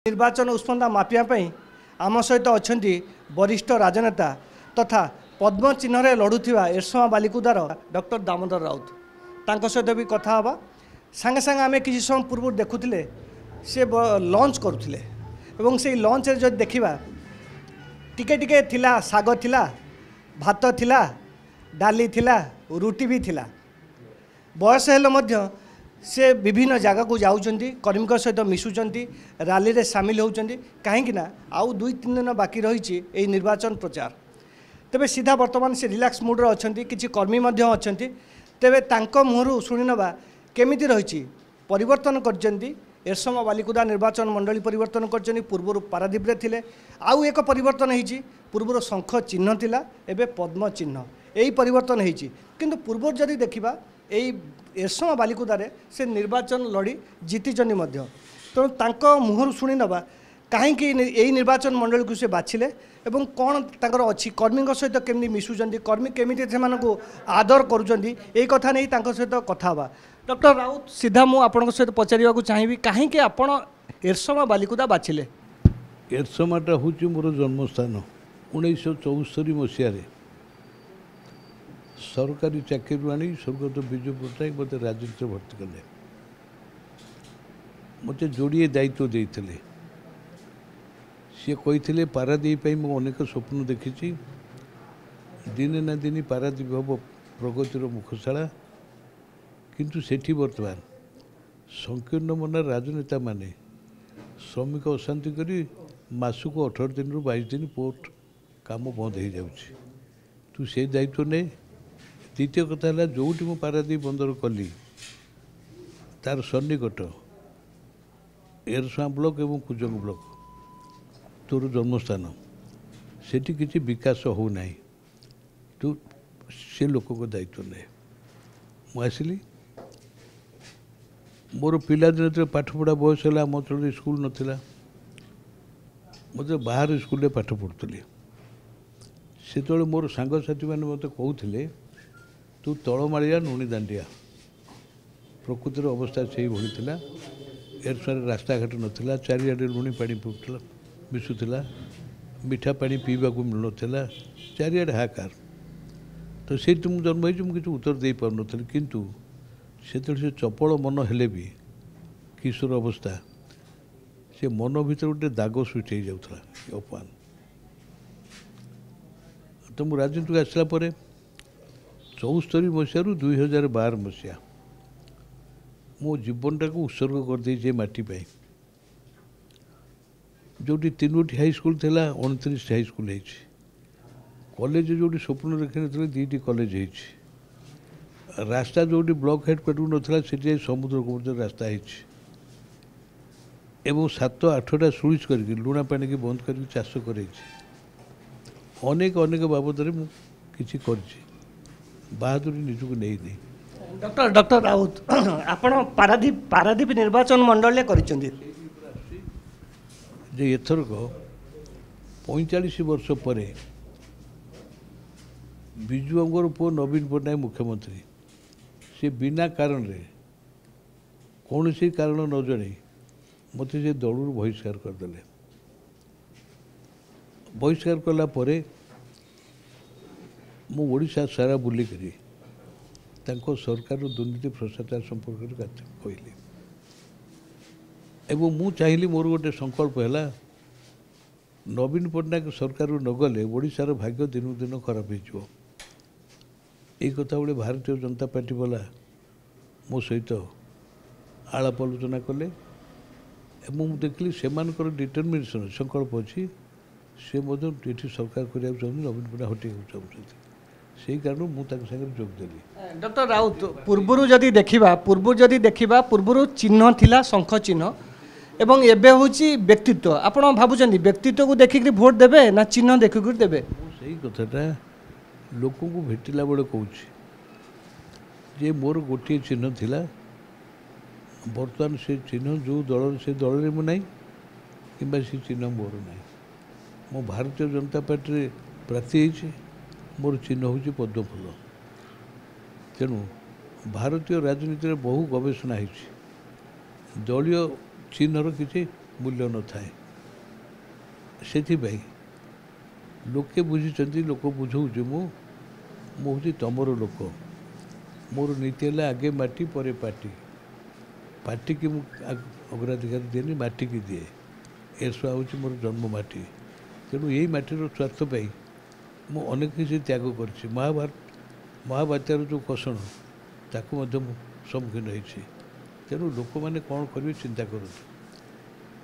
निर्वाचन उस्पंदा मापिया आम सहित अच्छा वरिष्ठ राजनेता तथा पद्म चिन्ह लड़ुवा एरसमा बालिकुदार डॉक्टर दामोदर राउत तांको सहित भी कथा हवा सांगे सांगे आम किसी समय पूर्व देखुले से लंच करुले एवं से लंच जो देखा टिके टिके थिला साग थिला भात थिला डाली थिला रुटी भी थिला बयस हेले से विभिन्न जगह को जाऊँच कर्मी सहित मिशुंट रैली रे सामिल होती कहीं आउ 2-3 दिन बाकी रही निर्वाचन प्रचार तेबे सीधा वर्तमान से रिलैक्स मूड अच्छा किसी कर्मी अच्छा तेबे तांको मुहरु शुणी नवा केमिति रही परिवर्तन करछंती एरसमा बालिकुदा निर्वाचन मंडली परिवर्तन करछंती पूर्व पारादीप रे थिले आउ एक परिवर्तन होईची पूर्व शंख चिन्ह थिला एबे पद्म चिन्ह यही परिवर्तन होईची किंतु पूर्व जदि देखिबा यही एरसमा बालिकुदारे से निर्वाचन लड़ी जीतिचंदी मध्य तेणु तांको मुहरु शुणी नवा कहीं यही निर्वाचन मंडल को से बाछिले एवं कौन तांकर अच्छी कर्मी सहित केमि मिशुंट कर्मी केमी से आदर करुँच कथा नहीं सहित कथा डॉक्टर राउत सीधा मुझे आपण सहित पचार चाहिए कहीं आपण एरसमा बालिकुदा बाछिले एरसमाटा हूँ मोर जन्मस्थान 1974 मसीह सरकारी चाकरी आनी स्वर्गत विजु पट्टनायक मत राजनीति भर्ती कले मत जोड़े दायित्व देते सी कही पारादीप मु अनेक स्वप्न देखी दिने ना दिन पारादीप हम प्रगतिर मुखशाला किंतु सेठी बर्तमान संकीर्ण मना राजनेता माने श्रमिक अशांति करी मासक 18 दिन रु 22 दिन पोर्ट काम बंद हो जाऊँगी तू से दायित्व ने द्वितीय कथा है जो पारादीप बंदर कली तार सन्निकट एरसमा ब्लॉक एवं कुजंग ब्लॉक तोर जन्मस्थान सेठी किसी विकास होना तू से लोक दायित्व ने मुझे मोर पिलादिन पाठ पढ़ा बयस है आम अंचल स्कूल नाला मतलब बाहर स्कूल पाठ पढ़ुली से मोर सांगसाथी मैंने मत कहते तू तलमाड़िया नुणी दांडिया प्रकृतिर अवस्था से भाई एरसमा रास्ता घाट नाला चारिआडे लुणी पानी पड़ूला मिशुला मीठा पानी पीवा को मिलूला चारिआडे हाकार तो से मुझे जन्म हो किसी उत्तर दे पार किंतु से चपल मन हेले भी किशोर अवस्था से मन भीतर गोटे दाग सृष्टि हो जाऊला अपमान तो मुझे राजनीति को आसला 74 मसीह 2012 मसीहा मो जीवनटा को उत्सर्ग कर दे माटी पाई जो 3टी हाईस्कल थी 29 हाईस्कल हो कॉलेज जो स्वप्न रखी नी 2टी कॉलेज हो रास्ता जो ब्लॉक हेड पेट्रोल नाला से समुद्र को रास्ता हो 7-8टा सुइच कर लुणा पानी की बंद कर चाष कर अनेक अनेक बाबद किसी कर बहादुरी निजक नहीं डॉक्टर राउत आपण पारादीप निर्वाचन मंडल जे एथरक 45 वर्ष पर विजु अंगर पु नवीन पट्टनायक मुख्यमंत्री से बिना कारण रे कौन सी कारण न जन मत से दलू बहिष्कार करदे बहिष्कार कला मु ओडिशा सारा बुलिकी सरकार दुर्नीति भ्रष्टाचार संपर्क कहली एवं मु चाहिए मोर गोटे संकल्प है नवीन पट्टनायक सरकार न गले ओडिशार भाग्य दिन दिन खराब हो कथा बड़े भारतीय जनता पार्टी वाला मो सहित आलाप आलोचना कले एवं देखली से डिटरमिनेशन संकल्प अच्छी से सरकार करने नवीन पट्टनायक हटेक चाहते से कारण मुझे जोगदेली डॉक्टर राउत पूर्वर जदि देखा पूर्वर चिन्ह थिला शंख चिन्ह एवं एबे होची व्यक्तित्व आपण भाबुचंदी व्यक्तित्व को देखिक भोट देबे ना चिन्ह देखिक देबे सही कथाटा लोक को भेटिला बेले कहूँ जे मोर गोटे चिन्ह थिला बर्तमान से चिन्ह जो दल से दल में नहीं कि से चिन्ह मोर नहीं मो भारतीय जनता पार्टी प्रार्थी होती मोर चिन्ह हूँ पद्म फूल तेणु भारतीय राजनीति में बहु गवेषणा दलीय चिन्हर किसी मूल्य न थाए से लोके बुझी लोक बुझाऊँ मु हूँ तुमर लोक मोर नीति है आगे माटी पर पार्टी पार्टी की अग्राधिकार दिए माटी की दिए एरसुआ हूँ मोर जन्म माटी तेणु यही माटीर स्वार्थ पाई मु अनेक किसी त्याग कर महाबात्यार जो कषण ताकू सम्मुखीन होती तेणु लोक मैंने कौन करेंगे चिंता कर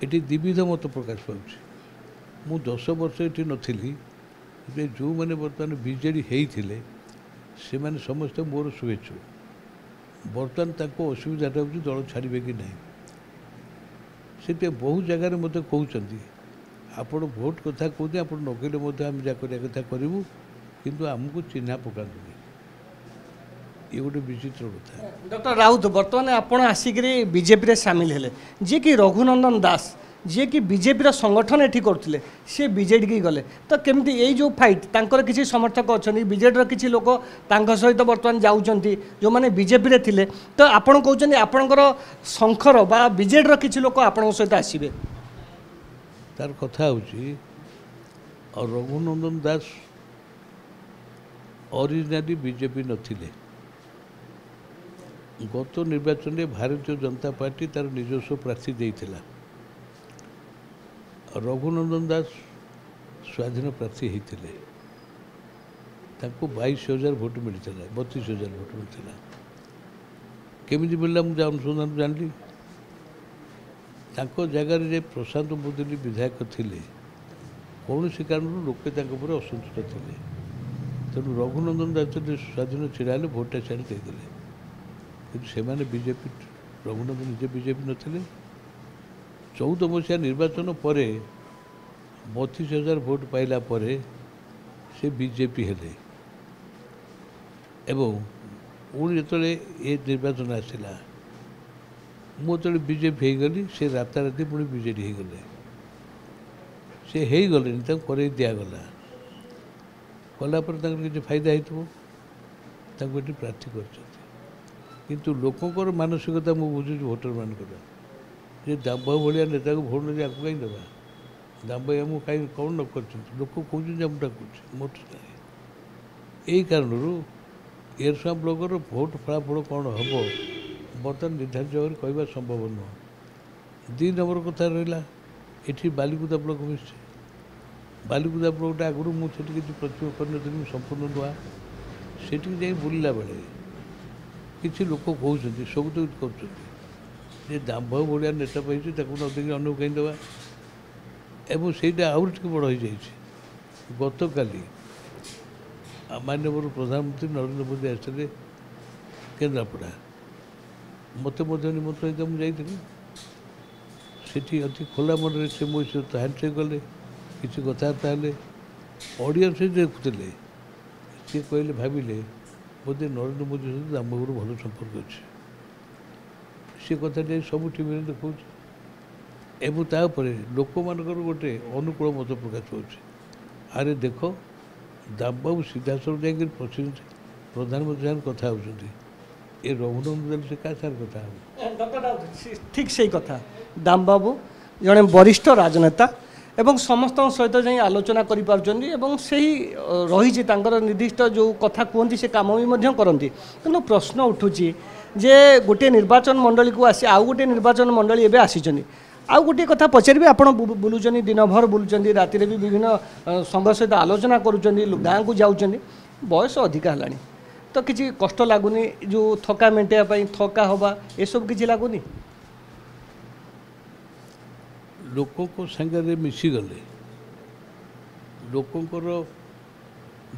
द्विविध मत प्रकाश पाँच मु 10 वर्ष ये नी जो मैंने बर्तमान बीजेडी होते से मैंने समस्ते मोर शुभेच्छु बर्तमान ताको असुविधाटा हो दल छाड़े कि ना से बहुत जगार मत कहते आपण भोट कथा कहते आप नकले आम जहाँ करवा कथा करूँ किंतु आमको चिन्हा पकातुनि ये गोटे विचित्र कथा। डॉक्टर राउत बर्तमान आपण आसिक बीजेपी सामिल हेले जी कि रघुनंदन दास जी कि बीजेपी संगठन ये करते सी बीजेडी की गले तो केमती यही जो फाइट तांकर किसी समर्थक अच्छा बीजेडी किसी लोक सहित बर्तमान जाऊँच जो मैंने बीजेपी थे तो आपड़ कहते आपणकर शंखर बा बीजेडी किसी लोक आपण सहित आसवे तार कथा हूँ और रघुनंदन दास ओरिजिनाली बीजेपी नथिले गत निर्वाचन में भारतीय जनता पार्टी तार निजस्व प्रार्थी देइथिला रघुनंदन दास स्वाधीन प्रार्थी होते 22,000 भोट मिलता 32,000 भोट मिलता केमी मिलला मुझे अनुसंधान जानली जगार जे प्रशांत मुदुली विधायक थिले कौन से कारण लोके असंतुष्ट थे तेणु रघुनंदन दास स्वाधीन छिड़ा हेले भोटा छाड़ी देदेले कि से बीजेपी रघुनंदन निजे बीजेपी नथिले 14 मसीहा निर्वाचन पर 32,000 भोट पाइला परे से बीजेपी हेले एवं पुणी जो ये निर्वाचन आसला मुझे बीजेपी हो गली से राताराति पुणी बीजेडी हो गले से हो गले कर दिगला कलापर किसी फायदा हो प्रार्थी कर लोकंर मानसिकता मुझे बुझुची भोटर मानकर ये दाम्भ भाया नेता को भोट नहीं आपको कहीं देवा दाम्भ आमको कहीं कौन न कर लोक कहते डाकुचे मोट यही कारण एरसुआ ब्लॉकर भोट फलाफल कौन हम बर्तमान निर्धारित भाव कहवा संभव नुह 2 नंबर कथा रहा ये बालिकुदा ब्लॉक मिसे बालिकुदा ब्लॉक आगुरी मुझे किसी प्रतिभा कर संपूर्ण नुआ से जा बुलला बेले किसी लोक कहते सब तो कर दाम्भ भाया नेता पाई न देखिए अनु कहीं देवा एवं ସେଇଟା आउट टे बड़ हो जाए गत काली माननीय प्रधानमंत्री नरेंद्र मोदी आसते केन्द्रापड़ा मत निमंत्रण देते मुझे सेठी अति खोला मन से मो सहित हैंडसेक कले किसी कथबार्ता हेले ऑडियंस देखुले सी कहले भाविले बोधे नरेंद्र मोदी सहित दाम्भर भल संपर्क अच्छे सी कथा सब टीवी देखा एवं तापर लोक मानकर गोटे अनुकूल मत प्रकाश होचे अरे देख दामबाबू सीधासल जा प्रधानमंत्री कथा होती ये रघुनंदन से क्या सार कथा ठीक से कथा दामबाबू जड़े वरिष्ठ राजनेता एवं समस्त सहित जा आलोचना कर रही निर्दिष्ट जो कथा कहती से कम भी करती कि प्रश्न उठूँ जे गोटे निर्वाचन मंडली को आसी आउ गोटे निर्वाचन मंडली एवं आसी आउ गोटे कथा पचारे आप बुलूँ दिन भर बुलूँ राति भी विभिन्न संघ सहित आलोचना करुँच गाँव को जाऊँ बयस अधिका है तो किसी कष्ट लगुनि जो थका मेटाइवाई थका हवा ये सब किसी लगुनि लोक सागर मिशीगले लोकंर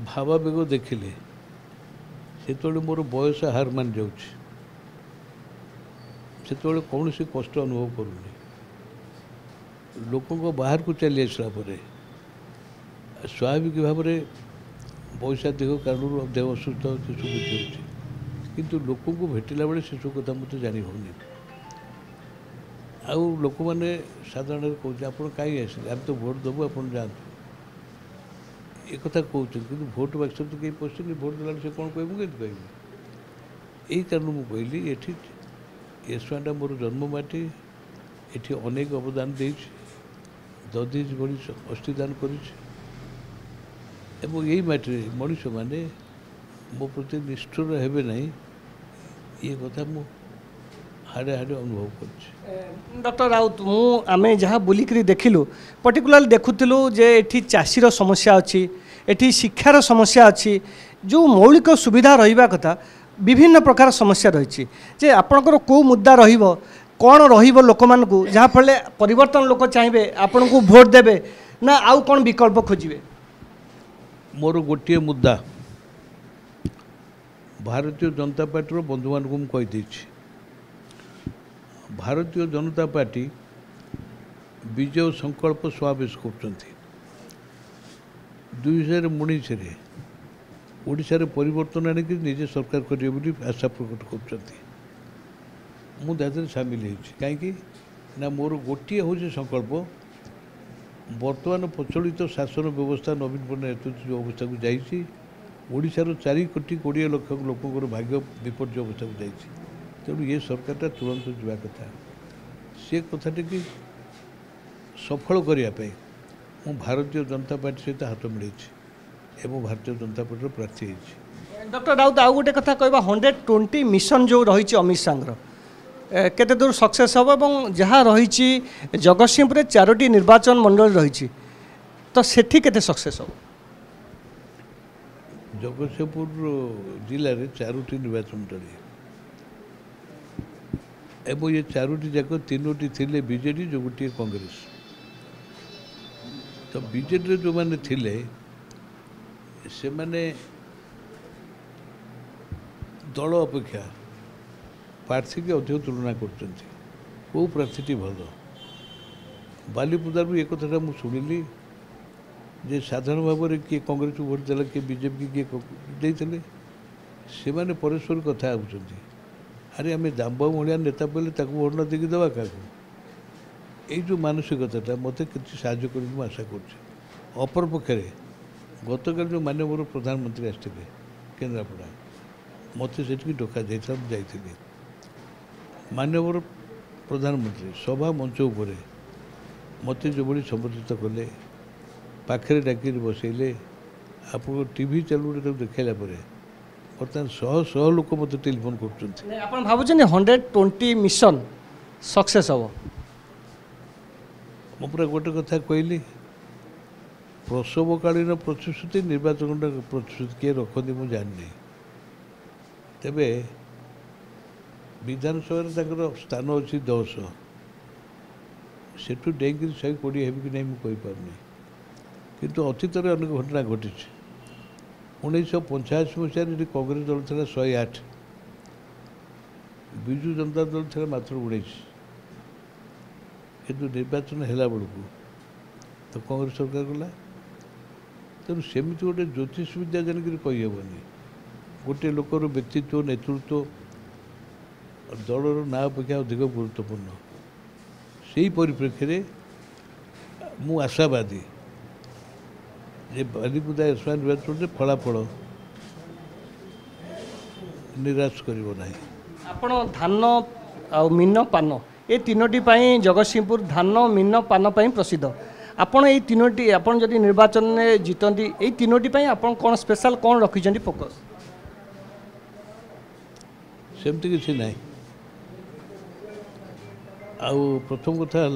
भावावेग देखिले से मोर बयस हार मान जाऊँगी से कौन सी कष्ट अनुभव करूनी लोकों बाहर को चली आसला स्वाभाविक भाव में वैषाधिक कारण देह असुस्थ होती सब किसी किंतु लोकों को भेटिला बेले से सब कथा मत जानी होनी आउ लोक मैंने साधारण कहते आप कहीं आसे आम तो भोट देवु आप जातु एक कथा कहते कि भोट बाक्स तो कहीं पशुनि भोट देला से कौन कहूँ कहीं कहूँ यही कारण मुझे कहली ये एरसुआटा मोर जन्ममाटी एठी अनेक अवदान देछि दधीज भଳି अष्टिदान करिछि एवं यही माटी मनुष्य माने मो प्रति निष्ठुर हेबे नहीं ये कथा मु हाड़े हाड़े अनुभव कर। डॉक्टर राउत मु आमे जहाँ बुलिकी देखिलु पर्टिकुलर देखुलु जे एठी चाषीर समस्या अच्छी एठी शिक्षार समस्या अच्छी जो मौलिक सुविधा रहिबा कथा विभिन्न प्रकार समस्या रही जे आपणकर को मुद्दा रहिबो कौन रहिबो लोक मानकु जहाँ फले परिवर्तन लोक चाहिए आपण को भोट देबे ना आउ कौन विकल्प खोजिबे। मोर गोटे मुद्दा भारतीय जनता पार्टी बंधु मान कही भारतीय जनता पार्टी विजय संकल्प समावेश कर2019 ओडिशारे परिवर्तन आनिक निजे सरकार करेंगे बोली आशा प्रकट कर सामिल कहीं मोर गोटे हूँ संकल्प वर्तमान प्रचलित शासन व्यवस्था नवीन पट्टनायक जो अवस्था को जाइए ओडिशार 4 कोटी 20 लाख लोकर भाग्य विपर्य अवस्था को जाइए तेणु ये सरकारटा तुरंत जावा कथा से कथाटी कि सफल करने मु भारतीय जनता पार्टी सहित हाथ मिले एवं भारतीय जनता पार्टी प्रार्थी है। डॉक्टर राउत आउ गोटे कथा कहबा 120 मिशन जो रही अमित शाह केते दूर सक्सेस हम और जहाँ रही जगतसिंहपुर 4टी निर्वाचन मंडल रही तो सेठी केते सक्सेस हम जगतसिंहपुर जिले में 4टी निर्वाचन मंडल एवं ये 4टी जाक 3टी थिले बीजेडी जो गोटे कांग्रेस तो बीजेडी जो मैंने थिले से माने दल अपेक्षा प्रार्थी के अधिक तुलना कर प्रार्थी भल बालीपुदार एक कथा मुझे शुणिली जे साधारण भाव में किए कांग्रेस को भोट देला किए बीजेपी किए देते से माने परस्पर कथा होती अरे आम दाम्बा भाया नेता पहले भोट न देकी देवा क्या ये जो मानसिकता मत साहय कर आशा करपक्षे गतकाल जो माननीय प्रधानमंत्री आसते केन्द्रापड़ा मत से डका जाइए माननीय प्रधानमंत्री सभा मंच उपर मत जो भाई संबोधित कले पाखे डाक बसैले आप टीवी चैनल देखला बर्तमान शह शह लोक मत टेलीफोन कर भावुँ 120 मिशन सक्सेस हम मुझे गोटे कथा कहली प्रसवकालीन प्रतिश्रुति निर्वाचन प्रतिश्रुति किए रखती मुझे जानी तेबे विधानसभा स्थान अच्छी 10 सेठू डेंगी 120 है कि नहीं मुझे कहीपरि किंतु अतीत अनेक घटना घटी 1985 मसीह कांग्रेस दल था 108 विजु जनता दल था मात्र 19 किंतु निर्वाचन है बेलू तो कांग्रेस सरकार गला तेणु सेमती गोटे ज्योतिष विद्या जानिक कहीहबनी गोटे लोकर व्यक्तित्व नेतृत्व दलर ना अपेक्षा अधिक गुरुत्वपूर्ण से ही परिप्रेक्षी मु आशावादी जे बालीपुदा एरसमा निर्वाचन फलाफल निराश करिवो नाही। आपण धान आ मीन पान ये तीनोटी पाई जगतसिंहपुर धान मीन पान पाई प्रसिद्ध आपण ये तीनोटी आपण जदि निर्वाचन में जीतती ये तीनोटी पाई आपण कौन स्पेशल कौन रखिछंती फोकस सेमती किसी ना आउ प्रथम कथा है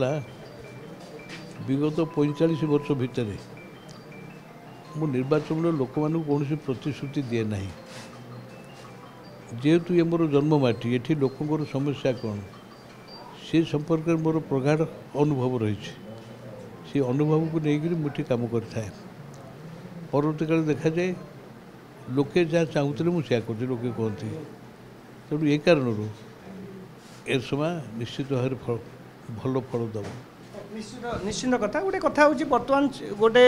विगत 45 वर्ष भितर मु निर्वाचन में लोक मान कौन प्रतिश्रुति दिए ना जेहेतु ये मोर जन्ममाटी ये लोकंर समस्या कौन से संपर्क में मोर प्रगाढ़ अनुभव रही से अनुभव को लेकर मुझे कम करें परवर्त काल देखा जाए लोके जहाँ चाहूले मुझे कर लोके कहते तेणु ये कारण एरसमा निश्चित भाव भल फल दब निश्चित कथा गोटे कथा हूँ बर्तमान गोटे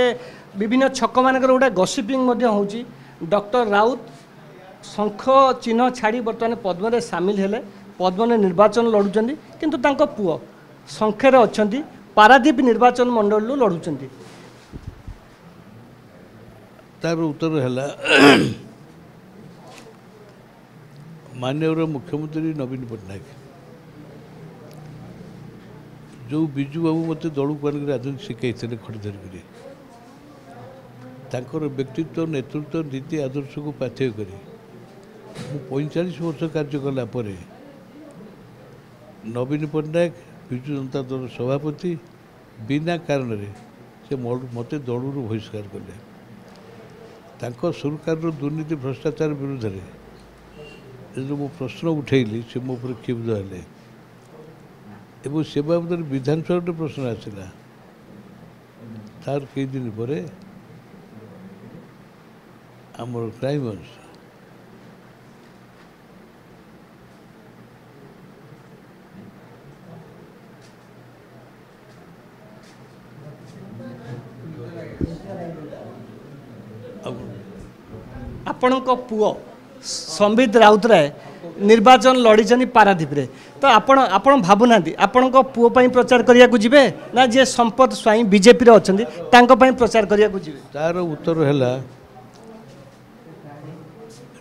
विभिन्न छक मानक गोटे गसिपिंग डॉक्टर राउत शंख चिन्ह छाड़ी बर्तमान पद्म सामिल हेले पद्म निर्वाचन लड़ुंट किंतु तांको पुओ संख्यार अच्छा पारादीप निर्वाचन मंडल लड़ुंट तार उत्तर है माननीय मुख्यमंत्री नवीन पट्टनायक जो बिजू बाबू मत दलू आनिक राजनीति शिखाई खड़ी धरिक तांकर व्यक्तित्व नेतृत्व नीति आदर्श को पाथ्य करी 45 वर्ष कार्य कला परे नवीन पट्टनायक विजु जनता दल सभापति बिना कारण से मत दलू बहिष्कार कले सरकार दुर्नीति भ्रष्टाचार विरुद्ध में जो मो प्रश्न उठेली से मो पर क्षुब्ध हेले एवं से बाबद विधानसभा गोटे प्रश्न आसला तार कई दिन पर आमर क्राइमब्रांच ଆପଣଙ୍କ ପୁଅ ସମ୍ବିତ ରାଉତରାୟ ନିର୍ବାଚନ ଲଢ଼ିଛନ୍ତି ପାରାଦୀପରେ ତ ଆପଣ ଭାବୁନାହାନ୍ତି ଆପଣଙ୍କ ପୁଅ ପାଇଁ ପ୍ରଚାର କରିବାକୁ ଯିବେ ନା ଯିଏ ସମ୍ପଦ ସ୍ୱାଇଁ ବିଜେପିରେ ଅଛନ୍ତି ତାଙ୍କ ପାଇଁ ପ୍ରଚାର କରିବାକୁ ଯିବେ? ତାର ଉତ୍ତର ହେଲା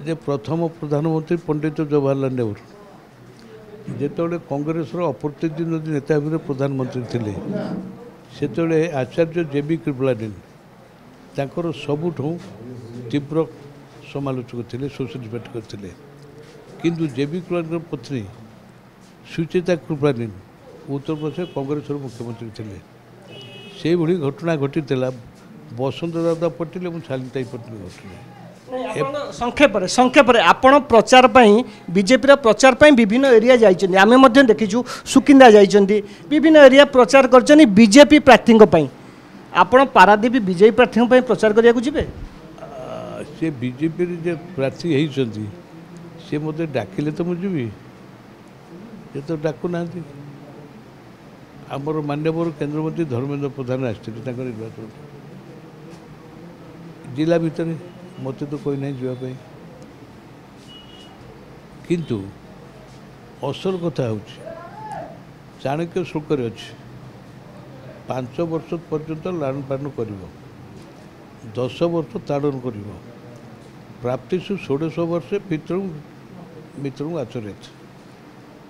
ଯେ ପ୍ରଥମ ପ୍ରଧାନମନ୍ତ୍ରୀ ପଣ୍ଡିତ ଜବାହରଲାଲ ନେହେରୁ ଯେତେବେଳେ କଂଗ୍ରେସର ଅପ୍ରତିଦ୍ୱନ୍ଦ୍ୱୀ ନେତା ଭାବରେ ପ୍ରଧାନମନ୍ତ୍ରୀ ଥିଲେ ସେତେବେଳେ ଆଚାର୍ଯ୍ୟ ଜେବି କୃପଲାନୀ ତାଙ୍କର ସବୁଠୁ तीव्र समालोचक थे सोशलिस्ट पार्टी करते किंतु जेबी कृपलानी पत्नी सुचेता कृपलानी उत्तर प्रदेश कांग्रेस मुख्यमंत्री थे से भली घटना घटी बसंत दादा पटेल और शालिनी पटेल घटना संक्षेप आपण प्रचार बीजेपी प्रचार विभिन्न एरिया जाइए आम देखीचु सुकिंदा जाइए विभिन्न एरिया प्रचार कर बीजेपी प्रार्थी आपण पारादीप बीजेपी प्रार्थी प्रचार करने को से बीजेपी जो प्रार्थी होती सी मत डाकिले तो मुझे ये तो डाकू ना आमर मान्यवर केन्द्रमंत्री धर्मेन्द्र प्रधान आसते निर्वाचन जिला भितर मत तो कोई ना जावाई किंतु असल कथा हूँ चाणक्य श्लोक अच्छे 5 वर्ष पर्यंत लालन पालन कर 10 वर्ष ताड़न कर प्राप्तिषु 16 वर्ष मित्रु आचरित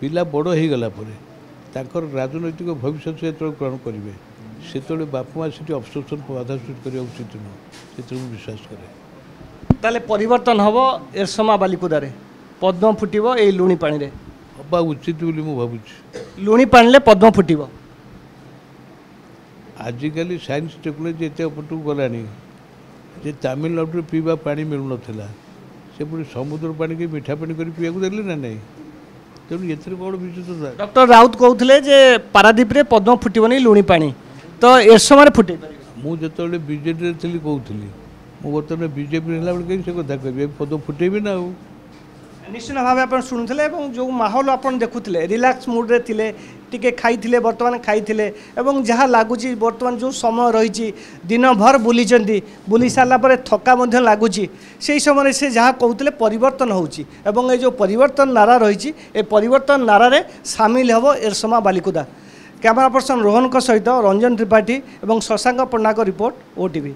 पिला बड़ हो गला तांकर राजनैतिक भविष्य से ग्रहण करेंगे से बापा माँ से अब्स्ट्रक्शन बाधा सृष्टि करने उचित नुह से विश्वास करे ताले परिवर्तन हम एरसमा बालिकुदारे पद्म फुटब ये लुणी पानी हवा उचित बोली मु भावुँ लुणी पानी पद्म फुटब आजिकल साइंस टेक्नोलोजी एत उपटू गलानी जे तमिलनाडु पीवा पानी मिलू ना से पुणी समुद्र पानी की मीठा पानी कर पीवा देले ना नहीं तेणु ये कौन विचित्रता डॉक्टर राउत कहते पारादीप रे पद्म फुटबनी लुणी पानी तो एरसमा फुटे मुझे बीजेपी थी कहूली बर्तमान बीजेपी है कहीं से कथा कह पद्म फुटेबी ना निश्चित भाव आप शुणुले जो माहौल आप देखुले रिलैक्स मुड्रे थे टिके खाई बर्तमान खाई जहाँ लगुच बर्तमान जो समय रही दिन भर बुली सारापर थका लगुच से समय से जहाँ कहते परिवर्तन होची जो परिवर्तन नारा रही परिवर्तन नारे सामिल हम एरसमा बालिकुदा कैमरा पर्सन रोहन सहित रंजन त्रिपाठी और शशांक पन्ना रिपोर्ट OTV।